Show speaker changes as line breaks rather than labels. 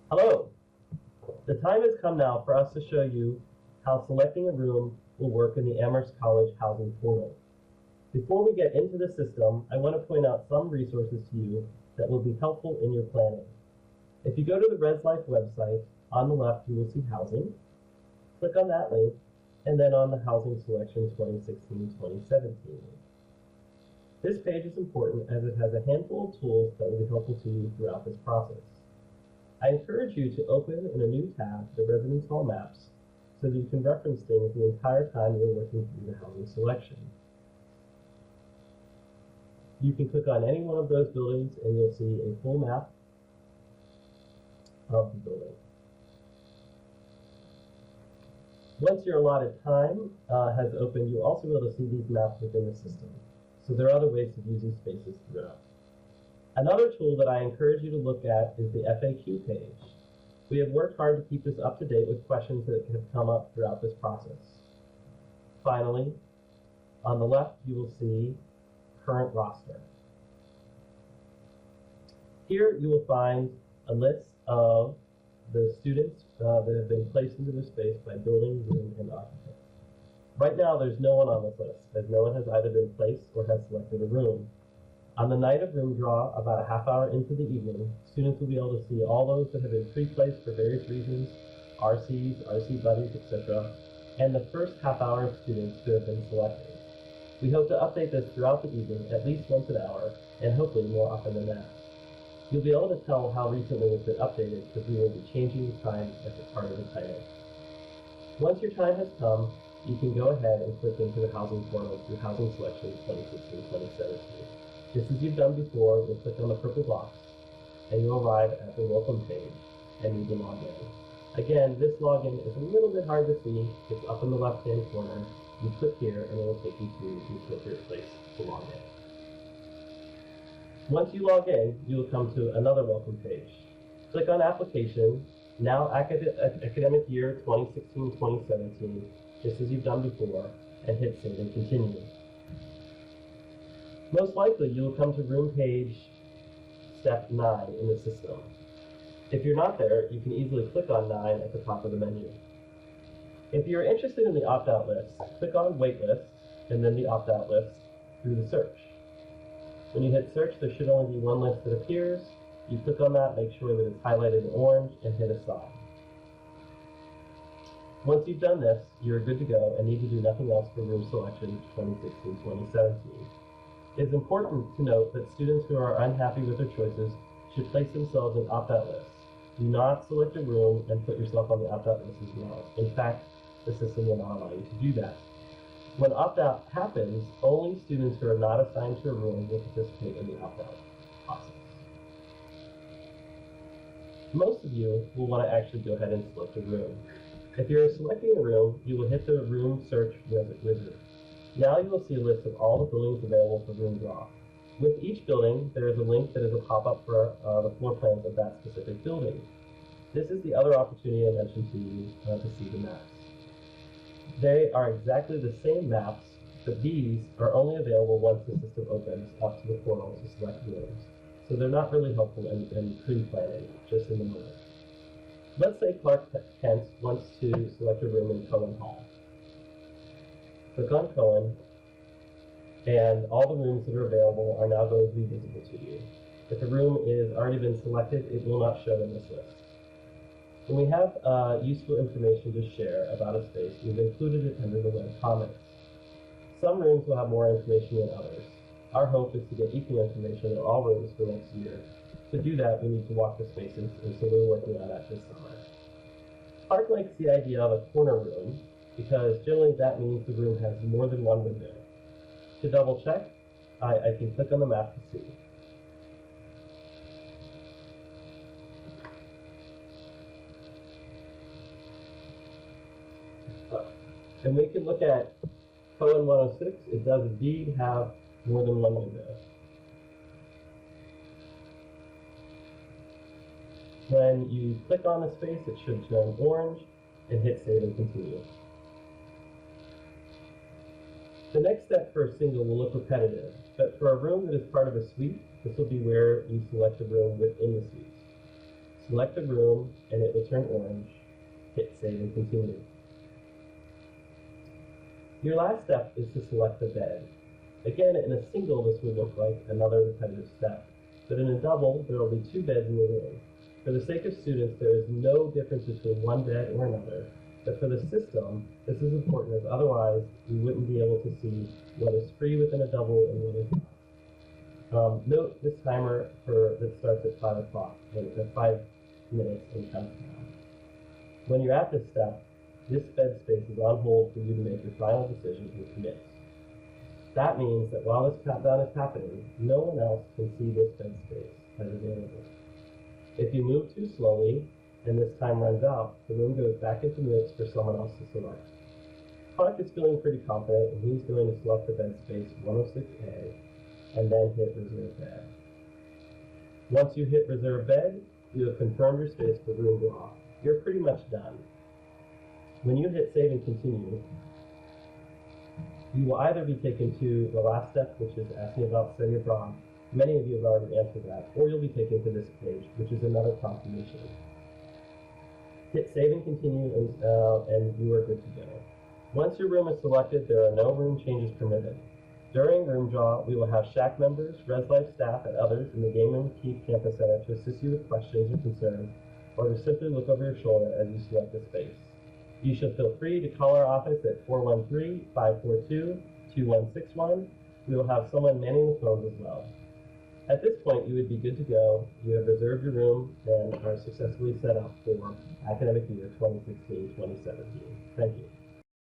Hello! The time has come now for us to show you how selecting a room will work in the Amherst College Housing Portal. Before we get into the system, I want to point out some resources to you that will be helpful in your planning. If you go to the ResLife website, on the left you will see Housing. Click on that link, and then on the Housing Selection 2016-2017 link. This page is important as it has a handful of tools that will be helpful to you throughout this process. I encourage you to open in a new tab the Residence Hall maps so that you can reference things the entire time you're working through the housing selection. You can click on any one of those buildings and you'll see a full map of the building. Once your allotted time has opened, you'll also be able to see these maps within the system. So there are other ways of using spaces throughout. Another tool that I encourage you to look at is the FAQ page. We have worked hard to keep this up to date with questions that have come up throughout this process. Finally, on the left, you will see current roster. Here you will find a list of the students that have been placed into the space by building, room, and occupant. Right now, there's no one on this list, as no one has either been placed or has selected a room. On the night of room draw, about a half hour into the evening, students will be able to see all those that have been pre-placed for various reasons, RCs, RC buddies, etc., and the first half hour of students who have been selected. We hope to update this throughout the evening, at least once an hour, and hopefully more often than that. You'll be able to tell how recently it's been updated because we will be changing the time as a part of the title. Once your time has come, you can go ahead and click into the housing portal through Housing Selection 2016-2017. Just as you've done before, you'll click on the purple box, and you'll arrive at the welcome page and need to log in. Again, this login is a little bit hard to see. It's up in the left-hand corner. You click here, and it will take you to the appropriate place to log in. Once you log in, you will come to another welcome page. Click on Application, now academic year 2016-2017, just as you've done before, and hit Save and Continue. Most likely, you will come to room page step 9 in the system. If you're not there, you can easily click on 9 at the top of the menu. If you're interested in the opt-out list, click on Waitlist and then the opt-out list through the search. When you hit search, there should only be one list that appears. You click on that, make sure that it's highlighted in orange, and hit Assign. Once you've done this, you're good to go and need to do nothing else for room selection 2016-2017. It is important to note that students who are unhappy with their choices should place themselves in opt-out lists. Do not select a room and put yourself on the opt-out list as well. In fact, the system will not allow you to do that. When opt-out happens, only students who are not assigned to a room will participate in the opt-out process. Most of you will want to actually go ahead and select a room. If you're selecting a room, you will hit the room search wizard. Now you will see a list of all the buildings available for room draw. With each building, there is a link that is a pop-up for the floor plans of that specific building. This is the other opportunity I mentioned to you to see the maps. They are exactly the same maps, but these are only available once the system opens up to the portal to select rooms. So they're not really helpful in pre-planning, just in the moment. Let's say Clark Kent wants to select a room in Cohen Hall. Click on Cohen, and all the rooms that are available are now going to be visible to you. If a room is already been selected, it will not show in this list. When we have useful information to share about a space, we've included it under the web comments. Some rooms will have more information than others. Our hope is to get equal information in all rooms for next year. To do that, we need to walk the spaces, and so we're working on that this summer. Clark likes the idea of a corner room, because generally that means the room has more than one window. To double check, I can click on the map to see. And we can look at Cohen 106. It does indeed have more than one window. When you click on the space, it should turn orange and hit Save and Continue. The next step for a single will look repetitive, but for a room that is part of a suite, this will be where you select a room within the suite. Select a room and it will turn orange. Hit save and continue. Your last step is to select a bed. Again, in a single, this would look like another repetitive step, but in a double, there will be 2 beds in the room. For the sake of students, there is no difference between one bed or another, but for the system, this is important as otherwise we wouldn't be able to see what is free within a double and what is not. Note this timer that starts at 5 o'clock, and 5 minutes and counts down. When you're at this step, this bed space is on hold for you to make your final decision and commit. That means that while this countdown is happening, no one else can see this bed space as available. If you move too slowly and this time runs out, the room goes back into the mix for someone else to select. Clark is feeling pretty confident, and he's going to select the bed space 106A and then hit reserve bed. Once you hit reserve bed, you have confirmed your space for room draw. You're pretty much done. When you hit save and continue, you will either be taken to the last step, which is asking about study abroad. Many of you have already answered that, or you'll be taken to this page, which is another confirmation. Hit save and continue, and you are good to go. Once your room is selected, there are no room changes permitted. During room draw, we will have Shack members, Res Life staff, and others in the Game Room Keith Campus Center to assist you with questions or concerns, or to simply look over your shoulder as you select a space. You should feel free to call our office at 413-542-2161. We will have someone manning the phones as well. At this point, you would be good to go. You have reserved your room and are successfully set up for academic year 2016-2017. Thank you.